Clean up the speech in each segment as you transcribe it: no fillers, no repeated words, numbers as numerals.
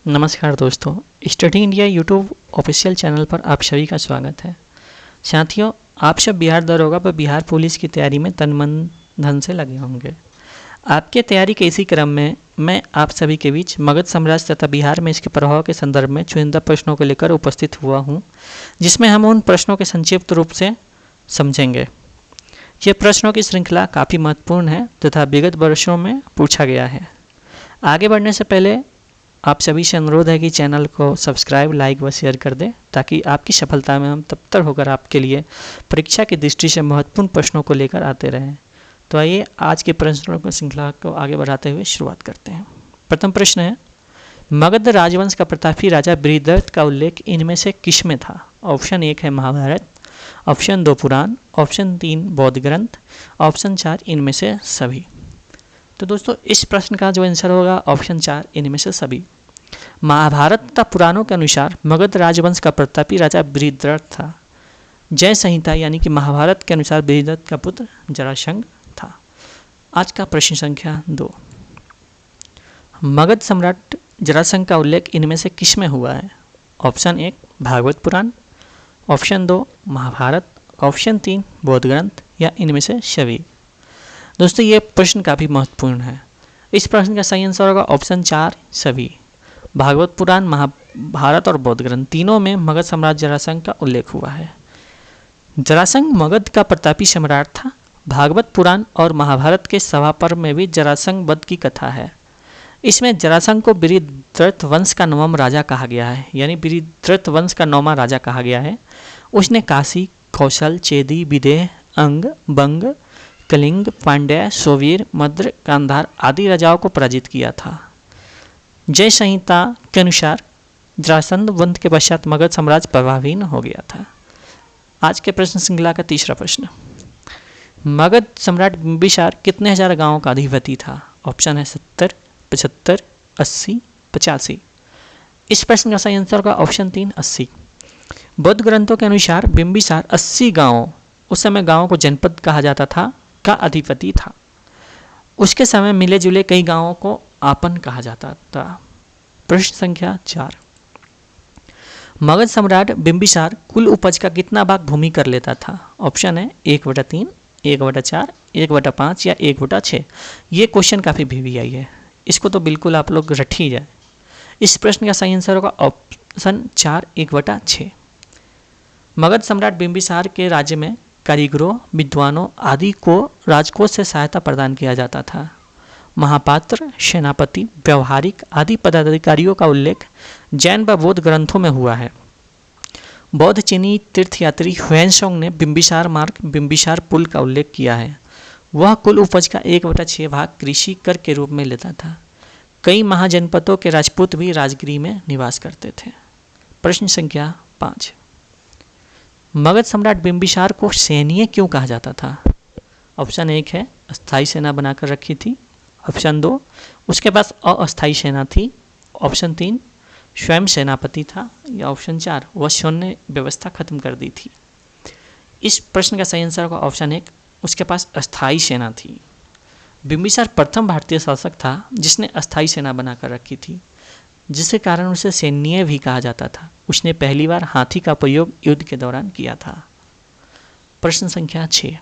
नमस्कार दोस्तों, study India YouTube official channel पर आप सभी का स्वागत है। साथियों, आप सब बिहार दरोगा व बिहार पुलिस की तैयारी में तन मन धन से लगे होंगे। आपके तैयारी के इसी क्रम में मैं आप सभी के बीच मगध साम्राज्य तथा बिहार में इसके प्रभाव के संदर्भ में चुनिंदा प्रश्नों को लेकर उपस्थित हुआ हूँ, जिसमें हम उन प्रश्नों के संक्षिप्त रूप से समझेंगे। ये प्रश्नों की श्रृंखला काफ़ी महत्वपूर्ण है तथा विगत वर्षों में पूछा गया है। आगे बढ़ने से पहले आप सभी से अनुरोध है कि चैनल को सब्सक्राइब, लाइक व शेयर कर दें, ताकि आपकी सफलता में हम तत्पर होकर आपके लिए परीक्षा की दृष्टि से महत्वपूर्ण प्रश्नों को लेकर आते रहें। तो आइए आज के प्रश्नों की श्रृंखला को आगे बढ़ाते हुए शुरुआत करते हैं। प्रथम प्रश्न है, मगध राजवंश का प्रतापी राजा बृहद्रथ का उल्लेख इनमें से किस में था? ऑप्शन 1 है महाभारत, ऑप्शन 2 पुराण, ऑप्शन 3 बौद्ध ग्रंथ, ऑप्शन 4 इनमें से सभी। तो दोस्तों, इस प्रश्न का जो आंसर होगा ऑप्शन 4 इनमें से सभी। महाभारत तथा पुराणों के अनुसार मगध राजवंश का प्रतापी राजा बृहद्रथ था। जय संहिता यानी कि महाभारत के अनुसार बृहद्रथ का पुत्र जरासंध था। आज का प्रश्न संख्या 2, मगध सम्राट जरासंध का उल्लेख इनमें से किस में हुआ है? ऑप्शन 1 भागवत पुराण, ऑप्शन 2 महाभारत, ऑप्शन 3 बौद्ध ग्रंथ या इनमें से सभी। दोस्तों, ये प्रश्न काफ़ी महत्वपूर्ण है। इस प्रश्न का सही आंसर होगा ऑप्शन 4 सभी। भागवत पुराण, महाभारत और बौद्ध ग्रंथ तीनों में मगध सम्राट जरासंध का उल्लेख हुआ है। जरासंध मगध का प्रतापी सम्राट था। भागवत पुराण और महाभारत के सभा पर्व में भी जरासंध वध की कथा है। इसमें जरासंध को बृहद्रथ वंश का 9वां राजा कहा गया है, यानी बृहद्रथ वंश का 9वां राजा कहा गया है। उसने काशी, कौशल, चेदी, विदेह, अंग, बंग, कलिंग, पांड्य, सोवीर, मद्र, गांधार आदि राजाओं को पराजित किया था। जय संहिता के अनुसार जरासंध वध के पश्चात मगध साम्राज्य प्रभावहीन हो गया था। आज के प्रश्न श्रृंखला का तीसरा प्रश्न, मगध सम्राट बिंबिसार कितने हजार गांवों का अधिपति था? ऑप्शन है 70, 75, 80, 85। इस प्रश्न का सही आंसर होगा ऑप्शन 3 80। बौद्ध ग्रंथों के अनुसार बिंबिसार 80 गांवों, उस समय गांवों को जनपद कहा जाता था, का अधिपति था। उसके समय मिले जुले कई गांवों को आपन कहा जाता था। प्रश्न संख्या 4, मगध सम्राट बिंबिसार कुल उपज का कितना भाग भूमि कर लेता था? ऑप्शन है 1/3, 1/4, 1/5 या 1/6। ये क्वेश्चन काफ़ी VVI है, इसको तो बिल्कुल आप लोग रट ही जाए। इस प्रश्न का सही आंसर होगा ऑप्शन 4 1/6। मगध सम्राट बिंबिसार के राज्य में कारीगरों, विद्वानों आदि को राजकोष से सहायता प्रदान किया जाता था। महापात्र, सेनापति, व्यवहारिक आदि पदाधिकारियों का उल्लेख जैन व बौद्ध ग्रंथों में हुआ है। बौद्ध चीनी तीर्थयात्री ह्वेनसांग ने बिंबिसार मार्ग, बिंबिसार पुल का उल्लेख किया है। वह कुल उपज का 1/6 भाग कृषि कर के रूप में लेता था। कई महाजनपदों के राजपूत भी राजगृह में निवास करते थे। प्रश्न संख्या 5, मगध सम्राट बिंबिसार को सैन्य क्यों कहा जाता था? ऑप्शन 1 है अस्थायी सेना बनाकर रखी थी, ऑप्शन 2 उसके पास अस्थायी सेना थी, ऑप्शन 3 स्वयं सेनापति था या ऑप्शन 4 वह सैन्य व्यवस्था खत्म कर दी थी। इस प्रश्न का सही आंसर होगा ऑप्शन 1 उसके पास अस्थायी सेना थी। बिंबिसार प्रथम भारतीय शासक था जिसने अस्थायी सेना बनाकर रखी थी, जिसके कारण उसे सैन्य भी कहा जाता था। उसने पहली बार हाथी का प्रयोग युद्ध के दौरान किया था। प्रश्न संख्या 6,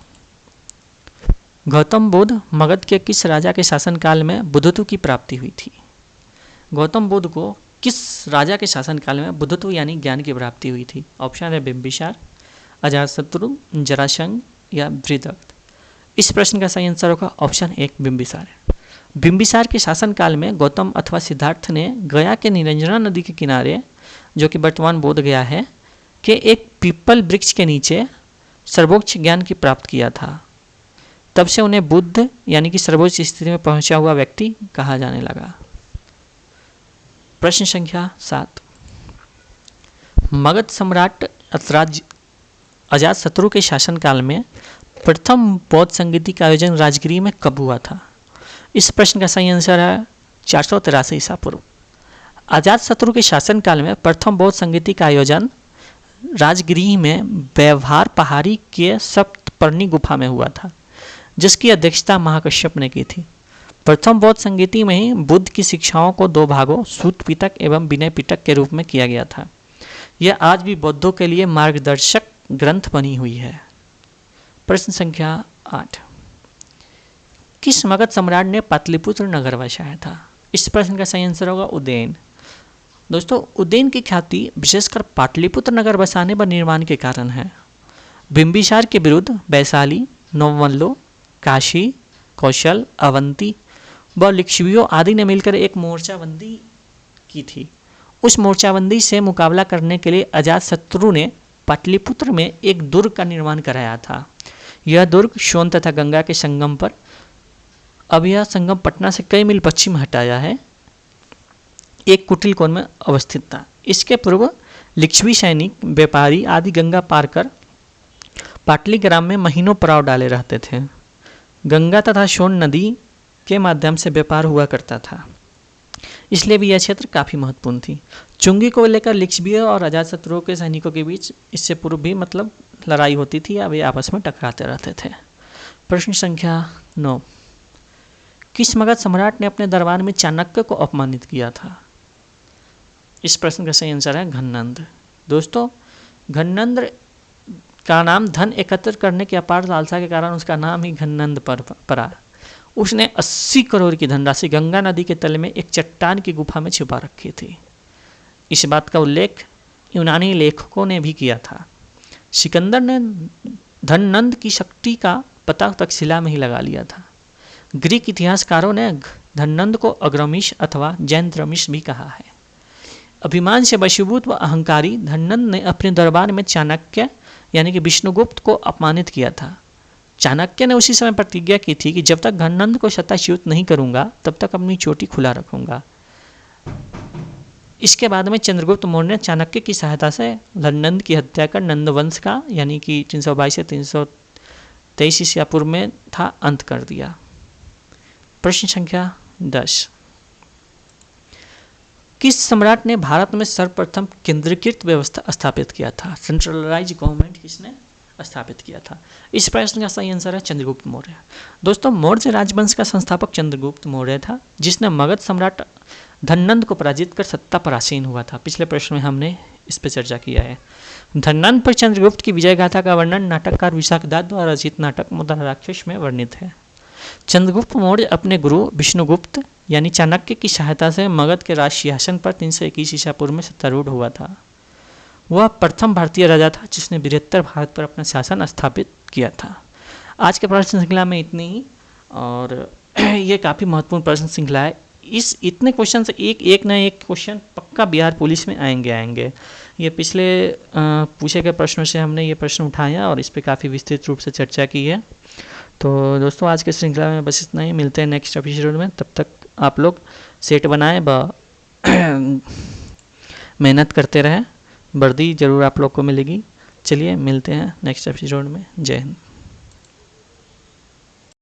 गौतम बुद्ध मगध के किस राजा के शासनकाल में बुद्धत्व की प्राप्ति हुई थी? गौतम बुद्ध को किस राजा के शासनकाल में बुद्धत्व यानी ज्ञान की प्राप्ति हुई थी? ऑप्शन है बिंबिसार, अजातशत्रु, जरासंध या बृहद्रथ। इस प्रश्न का सही आंसर होगा ऑप्शन 1 बिंबिसार। बिंबिसार के शासनकाल में गौतम अथवा सिद्धार्थ ने गया के निरंजना नदी के किनारे, जो कि वर्तमान बोध गया है, के एक पीपल वृक्ष के नीचे सर्वोच्च ज्ञान की प्राप्त किया था। तब से उन्हें बुद्ध यानी कि सर्वोच्च स्थिति में पहुंचा हुआ व्यक्ति कहा जाने लगा। प्रश्न संख्या 7, मगध सम्राट अजातशत्रु के शासनकाल में प्रथम बौद्ध संगीति का आयोजन राजगृह में कब हुआ था? इस प्रश्न का सही आंसर है 483 ईसा पूर्व। अजातशत्रु के शासनकाल में प्रथम बौद्ध संगीति का आयोजन राजगृह में व्यवहार पहाड़ी के सप्तपर्णी गुफा में हुआ था, जिसकी अध्यक्षता महाकश्यप ने की थी। प्रथम बौद्ध संगीति में ही बुद्ध की शिक्षाओं को दो भागों सूत पिटक एवं विनय पिटक के रूप में किया गया था। यह आज भी बौद्धों के लिए मार्गदर्शक ग्रंथ बनी हुई है। प्रश्न संख्या 8, किस मगध सम्राट ने पाटलिपुत्र नगर बसाया था? इस प्रश्न का सही आंसर होगा उदयन। दोस्तों, उदयन की ख्याति विशेषकर पाटलिपुत्र नगर बसाने व निर्माण के कारण है। बिंबिसार के विरुद्ध वैशाली, नौवल्लो, काशी, कौशल, अवंती व लिच्छवियों आदि ने मिलकर एक मोर्चाबंदी की थी। उस मोर्चाबंदी से मुकाबला करने के लिए अजातशत्रु ने पाटलिपुत्र में एक दुर्ग का निर्माण कराया था। यह दुर्ग सोन तथा गंगा के संगम पर, अब यह संगम पटना से कई मील पश्चिम हटाया है, एक कुटिल कोण में अवस्थित था। इसके पूर्व लिच्छवी सैनिक, व्यापारी आदि गंगा पार कर पाटली ग्राम में महीनों पड़ाव डाले रहते थे। गंगा तथा सोन नदी के माध्यम से व्यापार हुआ करता था, इसलिए भी यह क्षेत्र काफ़ी महत्वपूर्ण थी। चुंगी को लेकर लिच्छवियों और अजातशत्रुओं के सैनिकों के बीच इससे पूर्व भी लड़ाई होती थी या वे आपस में टकराते रहते थे। प्रश्न संख्या 9, किस मगध सम्राट ने अपने दरबार में चाणक्य को अपमानित किया था? इस प्रश्न का सही आंसर है घननंद। दोस्तों, घननंद का नाम धन एकत्र करने की अपार लालसा के कारण उसका नाम ही घननंद पड़ा। उसने 80 करोड़ की धनराशि गंगा नदी के तल में एक चट्टान की गुफा में छुपा रखी थी। इस बात का उल्लेख यूनानी लेखकों ने भी किया था। सिकंदर ने धननंद की शक्ति का पता तक्षशिला में ही लगा लिया था। ग्रीक इतिहासकारों ने धननंद को अग्रमिश अथवा जैनद्रमिश भी कहा है। अभिमान से वशीभूत व अहंकारी धननंद ने अपने दरबार में चाणक्य यानी कि विष्णुगुप्त को अपमानित किया था। चाणक्य ने उसी समय प्रतिज्ञा की थी कि जब तक घननंद को सत्ताच्युत नहीं करूंगा तब तक अपनी चोटी खुला रखूंगा। इसके बाद में चंद्रगुप्त मौर्य ने चाणक्य की सहायता से घननंद की हत्या कर नंद वंश का यानी कि 322 से 323 ईसा पूर्व में था अंत कर दिया। प्रश्न संख्या 10, किस सम्राट ने भारत में सर्वप्रथम केंद्रीकृत व्यवस्था स्थापित किया था? सेंट्रलाइज गवर्नमेंट किसने स्थापित किया था? इस प्रश्न का सही आंसर है चंद्रगुप्त मौर्य। दोस्तों, मौर्य राजवंश का संस्थापक चंद्रगुप्त मौर्य था, जिसने मगध सम्राट धननंद को पराजित कर सत्ता पर आसीन हुआ था। पिछले प्रश्न में हमने इस पर चर्चा किया है। धननंद पर चंद्रगुप्त की विजय गाथा का वर्णन नाटककार विशाखदत्त द्वारा रचित नाटक मुद्रा राक्षस में वर्णित है। चंद्रगुप्त मौर्य अपने गुरु विष्णुगुप्त यानी चाणक्य की सहायता से मगध के राज सिंहासन पर 321 ईसा पूर्व में सत्तारूढ़ हुआ था। वह प्रथम भारतीय राजा था जिसने बृहत्तर भारत पर अपना शासन स्थापित किया था। आज के प्रश्न श्रृंखला में इतनी ही, और ये काफ़ी महत्वपूर्ण प्रश्न श्रृंखला है। इस इतने क्वेश्चन से एक ना एक क्वेश्चन पक्का बिहार पुलिस में आएंगे। ये पिछले पूछे गए प्रश्नों से हमने ये प्रश्न उठाया और इस पर काफ़ी विस्तृत रूप से चर्चा की है। तो दोस्तों, आज के श्रृंखला में बस इतना ही। मिलते हैं नेक्स्ट एपिसोड में। तब तक आप लोग सेट बनाएं व मेहनत करते रहें। वर्दी जरूर आप लोग को मिलेगी। चलिए मिलते हैं नेक्स्ट एपिसोड में। जय हिंद।